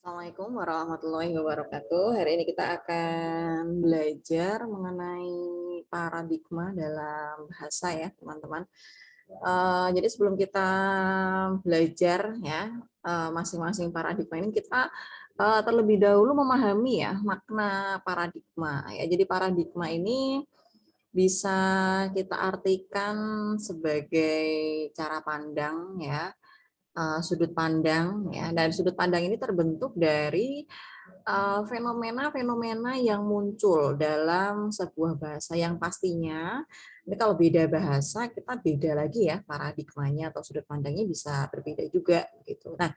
Assalamualaikum warahmatullahi wabarakatuh. Hari ini kita akan belajar mengenai paradigma dalam bahasa ya, teman-teman. Jadi sebelum kita belajar ya masing-masing paradigma ini, kita terlebih dahulu memahami ya makna paradigma ya. Jadi paradigma ini bisa kita artikan sebagai cara pandang ya, sudut pandang ya, dan sudut pandang ini terbentuk dari fenomena-fenomena yang muncul dalam sebuah bahasa yang pastinya ini kalau beda bahasa kita beda lagi ya paradigmanya atau sudut pandangnya bisa berbeda juga gitu. Nah,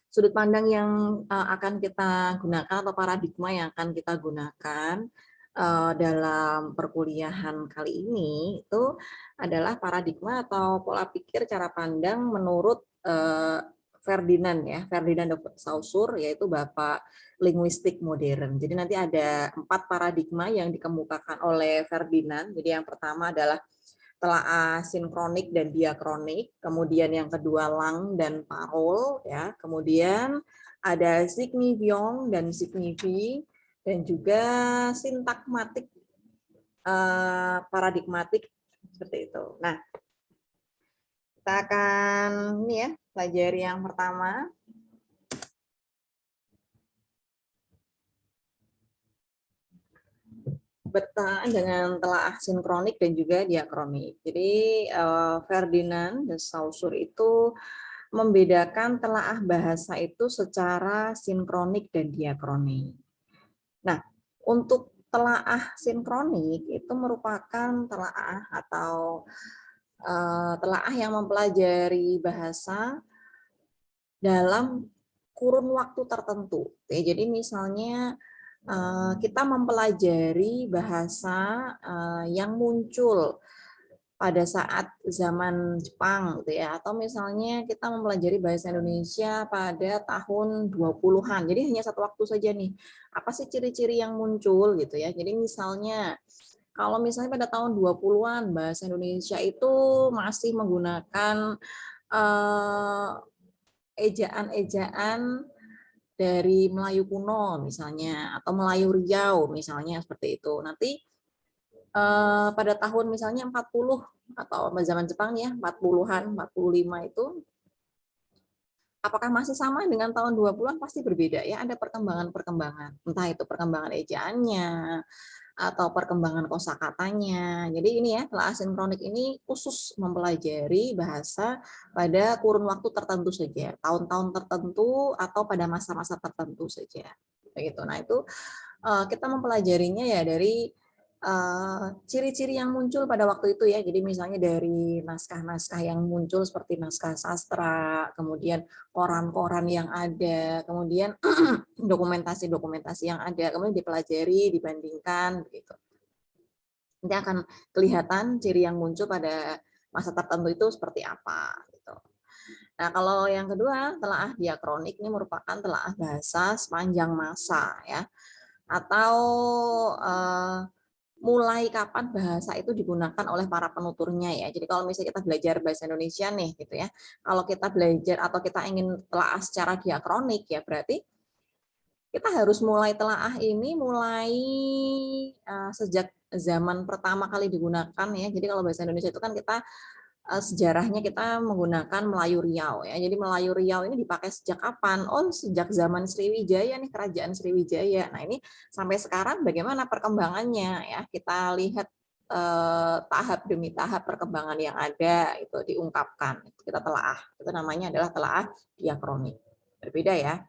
sudut pandang yang akan kita gunakan atau paradigma yang akan kita gunakan dalam perkuliahan kali ini itu adalah paradigma atau pola pikir cara pandang menurut Ferdinand ya, Ferdinand de Saussure, yaitu bapak linguistik modern. Jadi nanti ada 4 paradigma yang dikemukakan oleh Ferdinand. Jadi yang pertama adalah telaah sinkronik dan diakronik, kemudian yang kedua lang dan parol ya, kemudian ada signifiong dan signifi, dan juga sintakmatik paradigmatik seperti itu. Nah, kita akan ini ya pelajari yang pertama. Berkenaan dengan telaah sinkronik dan juga diakronik. Jadi Ferdinand de Saussure itu membedakan telaah bahasa itu secara sinkronik dan diakronik. Nah, untuk telaah sinkronik itu merupakan telaah atau telaah yang mempelajari bahasa dalam kurun waktu tertentu. Jadi misalnya kita mempelajari bahasa yang muncul pada saat zaman Jepang gitu ya, atau misalnya kita mempelajari bahasa Indonesia pada tahun 20-an. Jadi hanya satu waktu saja nih. Apa sih ciri-ciri yang muncul gitu ya. Jadi misalnya kalau misalnya pada tahun 20-an bahasa Indonesia itu masih menggunakan ejaan-ejaan dari Melayu kuno misalnya, atau Melayu Riau misalnya seperti itu. Nanti pada tahun misalnya 40 atau zaman Jepang ya 40-an, 45 itu apakah masih sama dengan tahun 20-an? Pasti berbeda ya, ada perkembangan-perkembangan. Entah itu perkembangan ejaannya atau perkembangan kosakatanya. Jadi ini ya, telaah sinkronik ini khusus mempelajari bahasa pada kurun waktu tertentu saja, tahun-tahun tertentu atau pada masa-masa tertentu saja. Begitu. Nah, itu kita mempelajarinya ya dari ciri-ciri yang muncul pada waktu itu ya. Jadi misalnya dari naskah-naskah yang muncul seperti naskah sastra, kemudian koran-koran yang ada, kemudian dokumentasi-dokumentasi yang ada, kemudian dipelajari, dibandingkan begitu. Nanti akan kelihatan ciri yang muncul pada masa tertentu itu seperti apa gitu. Nah, kalau yang kedua, telaah diakronik ini merupakan telaah bahasa sepanjang masa ya, atau mulai kapan bahasa itu digunakan oleh para penuturnya ya. Jadi kalau misalnya kita belajar bahasa Indonesia nih gitu ya, kalau kita belajar atau kita ingin telaah secara diakronik ya berarti kita harus mulai telaah ini mulai sejak zaman pertama kali digunakan ya. Jadi kalau bahasa Indonesia itu kan kita sejarahnya kita menggunakan Melayu Riau ya. Jadi Melayu Riau ini dipakai sejak kapan? Oh, sejak zaman Sriwijaya nih, kerajaan Sriwijaya. Nah, ini sampai sekarang bagaimana perkembangannya ya? Kita lihat tahap demi tahap perkembangan yang ada itu diungkapkan. Kita telaah. Itu namanya adalah telaah diakronik. Berbeda ya.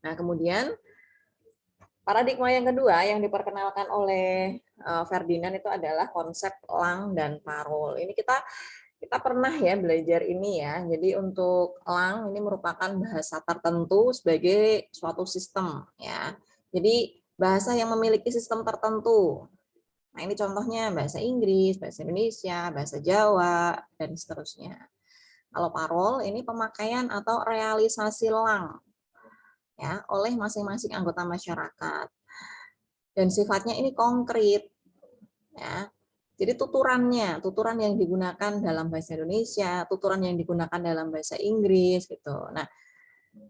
Nah, kemudian paradigma yang kedua yang diperkenalkan oleh Ferdinand itu adalah konsep lang dan parol. Ini kita pernah ya belajar ini ya. Jadi untuk lang ini merupakan bahasa tertentu sebagai suatu sistem ya. Jadi bahasa yang memiliki sistem tertentu. Nah, ini contohnya bahasa Inggris, bahasa Indonesia, bahasa Jawa, dan seterusnya. Kalau parol ini pemakaian atau realisasi lang ya oleh masing-masing anggota masyarakat. Dan sifatnya ini konkret ya. Jadi tuturan yang digunakan dalam bahasa Indonesia, tuturan yang digunakan dalam bahasa Inggris gitu. Nah,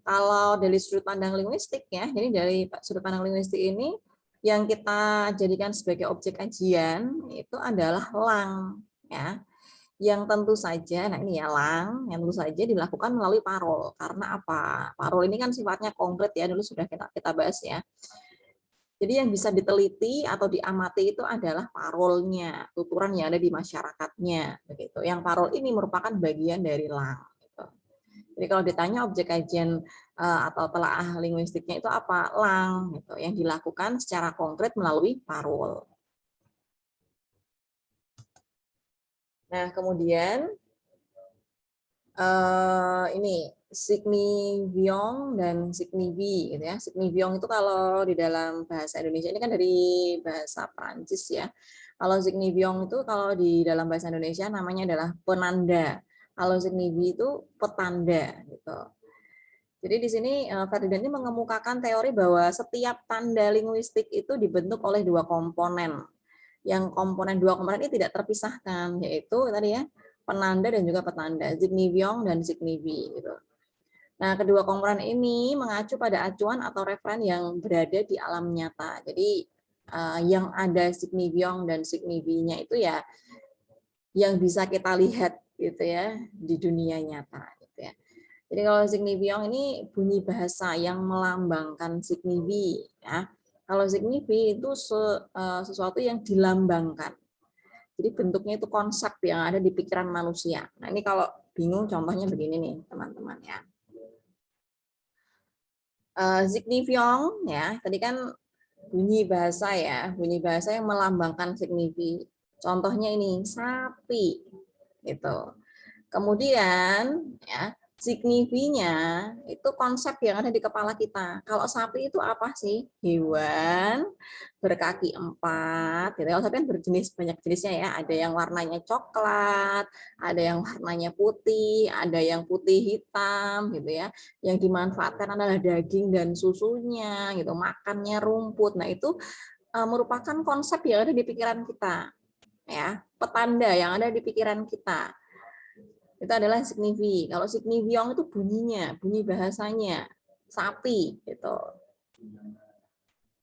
Kalau dari sudut pandang linguistik ya, jadi dari sudut pandang linguistik ini yang kita jadikan sebagai objek kajian itu adalah lang, ya. Yang tentu saja, nah ini ya lang, yang tentu saja dilakukan melalui parol. Karena apa? Parol ini kan sifatnya konkret ya, dulu sudah kita bahas ya. Jadi yang bisa diteliti atau diamati itu adalah parolnya, tuturan yang ada di masyarakatnya, begitu. Yang parol ini merupakan bagian dari lang. Gitu. Jadi kalau ditanya objek kajian atau telaah linguistiknya itu apa? Lang, gitu. Yang dilakukan secara konkret melalui parol. Nah kemudian ini signibiong dan signibi gitu ya. Signibiong itu kalau di dalam bahasa Indonesia ini kan dari bahasa Prancis ya. Kalau signibiong itu kalau di dalam bahasa Indonesia namanya adalah penanda. Kalau signibi itu petanda gitu. Jadi di sini Ferdinand ini mengemukakan teori bahwa setiap tanda linguistik itu dibentuk oleh dua komponen. Yang dua komponen ini tidak terpisahkan, yaitu tadi ya penanda dan juga petanda, signibiong dan signibi gitu. Nah, kedua komponen ini mengacu pada acuan atau referen yang berada di alam nyata. Jadi yang ada signibiong dan signibinya itu ya yang bisa kita lihat gitu ya di dunia nyata gitu ya. Jadi kalau signibiong ini bunyi bahasa yang melambangkan signibi ya. Kalau signibi itu sesuatu yang dilambangkan. Jadi bentuknya itu konsep yang ada di pikiran manusia. Nah ini kalau bingung contohnya begini nih teman-teman ya. Signifiong ya, tadi kan bunyi bahasa ya, bunyi bahasa yang melambangkan signifi. Contohnya ini sapi gitu. Kemudian ya signifinya itu konsep yang ada di kepala kita. Kalau sapi itu apa sih? Hewan berkaki 4. Gitu. Kalau sapi kan berjenis banyak jenisnya ya. Ada yang warnanya coklat, ada yang warnanya putih, ada yang putih hitam gitu ya. Yang dimanfaatkan adalah daging dan susunya gitu. Makannya rumput. Nah itu merupakan konsep yang ada di pikiran kita ya. Petanda yang ada di pikiran kita itu adalah signifi. Kalau signifiong itu bunyinya, bunyi bahasanya, sapi gitu.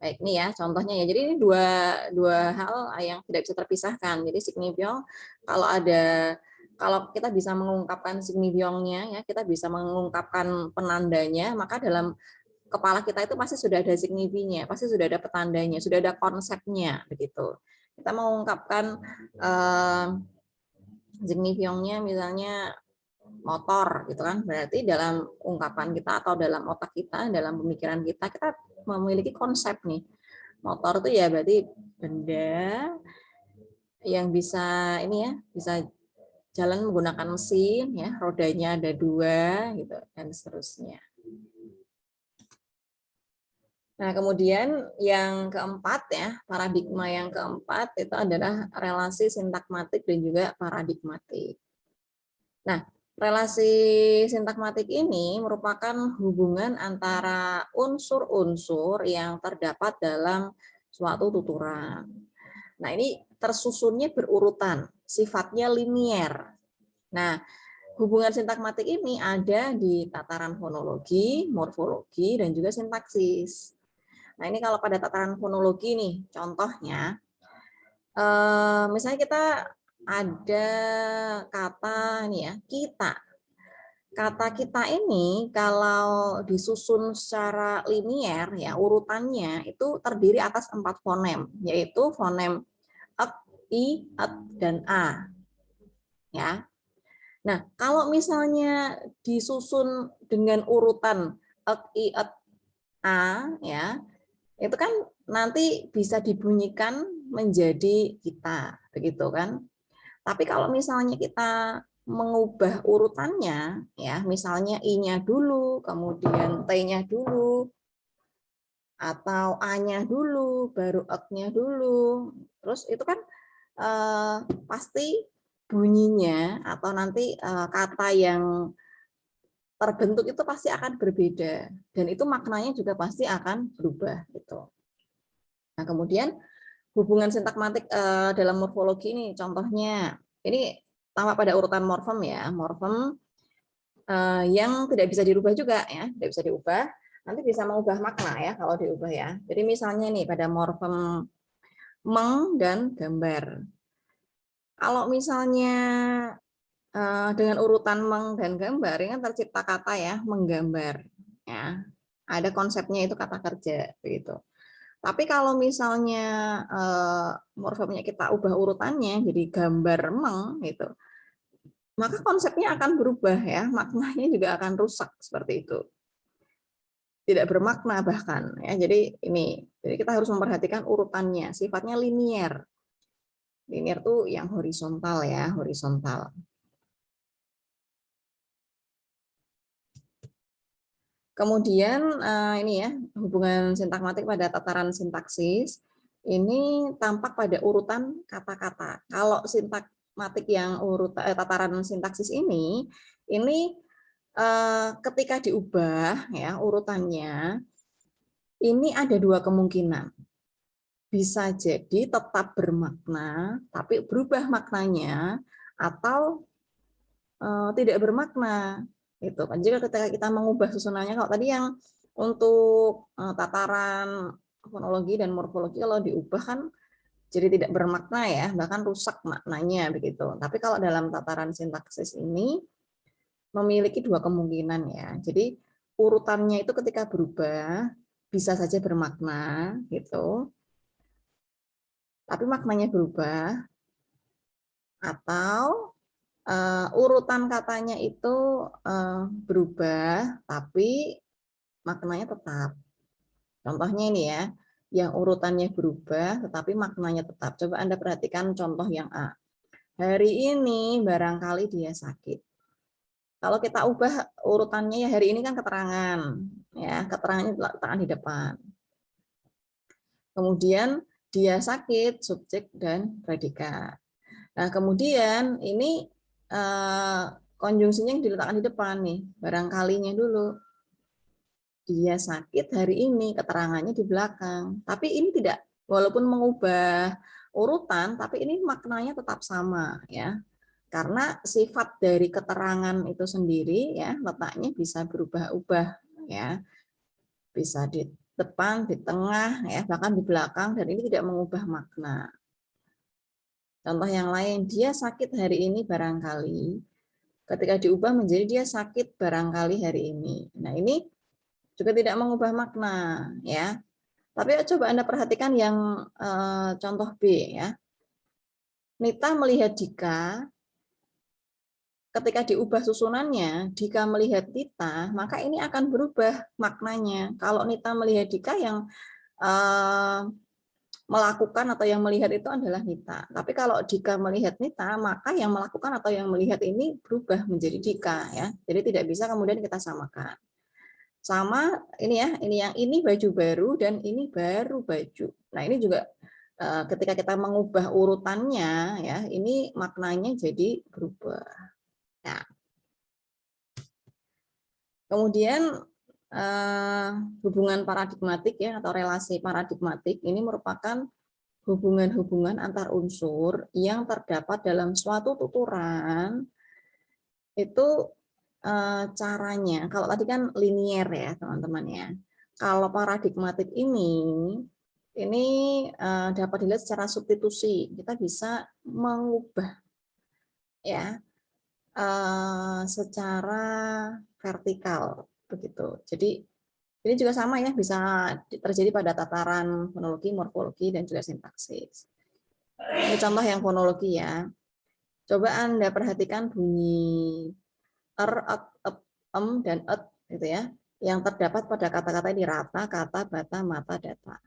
Baik nih ya contohnya ya. Jadi ini dua hal yang tidak bisa terpisahkan. Jadi signifiong kalau kita bisa mengungkapkan signifiongnya ya, kita bisa mengungkapkan penandanya, maka dalam kepala kita itu pasti sudah ada signifinya, pasti sudah ada petandanya, sudah ada konsepnya begitu. Kita mengungkapkan signifiongnya misalnya motor gitu kan, berarti dalam ungkapan kita atau dalam otak kita, dalam pemikiran kita memiliki konsep nih. Motor itu ya berarti benda yang bisa ini ya, bisa jalan menggunakan mesin ya, rodanya ada 2 gitu dan seterusnya. Nah, kemudian yang keempat ya, paradigma yang keempat itu adalah relasi sintakmatik dan juga paradigmatik. Nah, relasi sintakmatik ini merupakan hubungan antara unsur-unsur yang terdapat dalam suatu tuturan. Nah, ini tersusunnya berurutan, sifatnya linier. Nah, hubungan sintakmatik ini ada di tataran fonologi, morfologi, dan juga sintaksis. Nah, ini kalau pada tataran fonologi nih, contohnya, misalnya kita ada kata nih ya, kita. Kata kita ini kalau disusun secara linier ya urutannya itu terdiri atas 4 fonem, yaitu fonem ek, i, et, dan a. Ya. Nah, kalau misalnya disusun dengan urutan ek, i, et, a ya, itu kan nanti bisa dibunyikan menjadi kita, begitu kan? Tapi kalau misalnya kita mengubah urutannya, ya misalnya i-nya dulu, kemudian t-nya dulu, atau a-nya dulu, baru ek-nya dulu, terus itu kan pasti bunyinya atau nanti kata yang terbentuk itu pasti akan berbeda dan itu maknanya juga pasti akan berubah gitu. Nah kemudian hubungan sintakmatik dalam morfologi ini contohnya ini tampak pada urutan morfem ya. Morfem yang tidak bisa dirubah juga ya, tidak bisa diubah. Nanti bisa mengubah makna ya kalau diubah ya. Jadi misalnya nih pada morfem meng dan gambar. Kalau misalnya dengan urutan meng dan gambar ini kan tercipta kata ya menggambar ya. Ada konsepnya itu kata kerja begitu. Tapi kalau misalnya morfemnya kita ubah urutannya jadi gambar meng gitu, maka konsepnya akan berubah ya, maknanya juga akan rusak seperti itu. Tidak bermakna bahkan ya. Jadi kita harus memperhatikan urutannya, sifatnya linier. Linier tuh yang horizontal ya, horizontal. Kemudian ini ya, hubungan sintakmatik pada tataran sintaksis ini tampak pada urutan kata-kata. Kalau sintakmatik yang tataran sintaksis ini ketika diubah ya urutannya ini ada dua kemungkinan. Bisa jadi tetap bermakna tapi berubah maknanya atau tidak bermakna. Itu kan jika ketika kita mengubah susunannya, kalau tadi yang untuk tataran fonologi dan morfologi kalau diubah kan jadi tidak bermakna ya, bahkan rusak maknanya begitu. Tapi kalau dalam tataran sintaksis ini memiliki dua kemungkinan ya. Jadi urutannya itu ketika berubah bisa saja bermakna gitu, tapi maknanya berubah, atau urutan katanya itu berubah tapi maknanya tetap. Contohnya ini ya, yang urutannya berubah tetapi maknanya tetap. Coba Anda perhatikan contoh yang A. Hari ini barangkali dia sakit. Kalau kita ubah urutannya ya hari ini kan keterangan, ya keterangannya diletakkan di depan. Kemudian dia sakit, subjek dan predikat. Nah kemudian ini konjungsinya yang diletakkan di depan nih, barangkalinya dulu. Dia sakit hari ini, keterangannya di belakang. Tapi ini tidak, walaupun mengubah urutan, tapi ini maknanya tetap sama ya. Karena sifat dari keterangan itu sendiri ya letaknya bisa berubah-ubah ya. Bisa di depan, di tengah ya, bahkan di belakang dan ini tidak mengubah makna. Contoh yang lain, dia sakit hari ini barangkali. Ketika diubah menjadi dia sakit barangkali hari ini. Nah, ini juga tidak mengubah makna ya. Tapi coba Anda perhatikan yang contoh B ya. Nita melihat Dika, ketika diubah susunannya, Dika melihat Nita, maka ini akan berubah maknanya. Kalau Nita melihat Dika yang melakukan atau yang melihat itu adalah Nita. Tapi kalau Dika melihat Nita, maka yang melakukan atau yang melihat ini berubah menjadi Dika ya. Jadi tidak bisa kemudian kita samakan. Sama ini ya, ini baju baru dan ini baru baju. Nah, ini juga ketika kita mengubah urutannya ya, ini maknanya jadi berubah. Nah, kemudian hubungan paradigmatik ya atau relasi paradigmatik ini merupakan hubungan-hubungan antar unsur yang terdapat dalam suatu tuturan itu caranya. Kalau tadi kan linier ya teman-teman ya. Kalau paradigmatik ini dapat dilihat secara substitusi. Kita bisa mengubah ya secara vertikal begitu. Jadi ini juga sama ya, bisa terjadi pada tataran fonologi, morfologi, dan juga sintaksis. Ini contoh yang fonologi ya. Coba Anda perhatikan bunyi dan gitu ya, yang terdapat pada kata-kata ini rata, kata, bata, mata, data.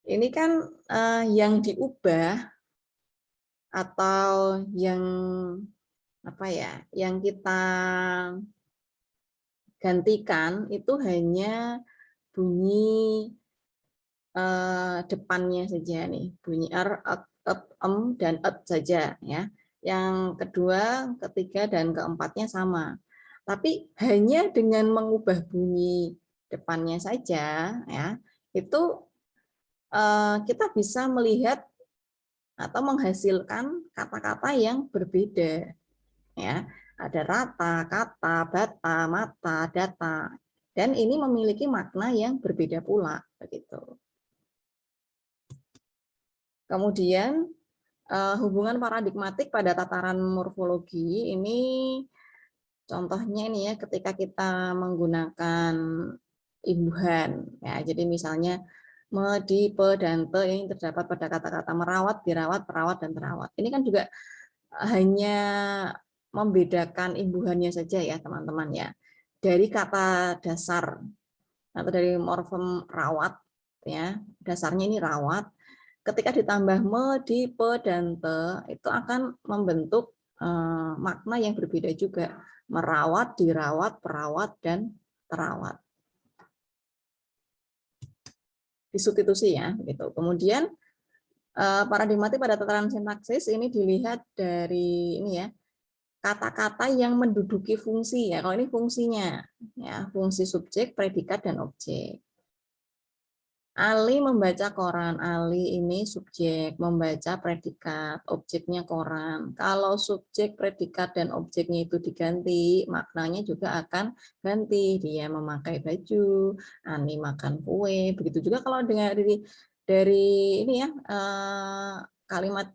Ini kan yang diubah atau yang apa ya, yang kita gantikan itu hanya bunyi depannya saja nih, bunyi dan saja ya. Yang kedua, ketiga dan keempatnya sama. Tapi hanya dengan mengubah bunyi depannya saja ya, itu kita bisa melihat atau menghasilkan kata-kata yang berbeda ya. Ada rata, kata, bata, mata, data. Dan ini memiliki makna yang berbeda pula, begitu. Kemudian hubungan paradigmatik pada tataran morfologi ini contohnya ini ya ketika kita menggunakan imbuhan ya. Jadi misalnya me, di, pe, dan te ini terdapat pada kata-kata merawat, dirawat, perawat, dan terawat. Ini kan juga hanya membedakan imbuhannya saja ya teman-teman ya. Dari kata dasar atau dari morfem rawat ya, dasarnya ini rawat. Ketika ditambah me, di, pe, dan te itu akan membentuk makna yang berbeda juga. Merawat, dirawat, perawat, dan terawat. Disubstitusi ya, gitu. Kemudian paradigmatik pada tataran sintaksis ini dilihat dari ini ya, kata-kata yang menduduki fungsi ya. Kalau ini fungsinya ya, fungsi subjek, predikat, dan objek. Ali membaca koran. Ali ini subjek, membaca predikat, objeknya koran. Kalau subjek, predikat, dan objeknya itu diganti, maknanya juga akan ganti. Dia memakai baju, Ani makan kue. Begitu juga kalau dengan dari ini ya kalimat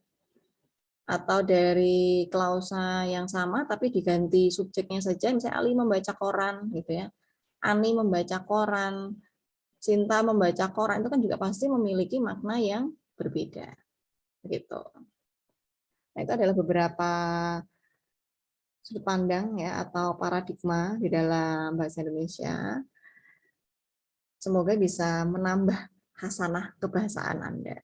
atau dari klausa yang sama tapi diganti subjeknya saja. Misalnya Ali membaca koran, gitu ya. Ani membaca koran. Cinta membaca koran itu kan juga pasti memiliki makna yang berbeda. Begitu. Nah, itu adalah beberapa sudut pandang ya atau paradigma di dalam bahasa Indonesia. Semoga bisa menambah khasanah kebahasaan Anda.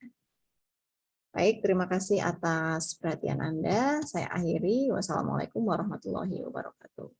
Baik, terima kasih atas perhatian Anda. Saya akhiri. Wassalamualaikum warahmatullahi wabarakatuh.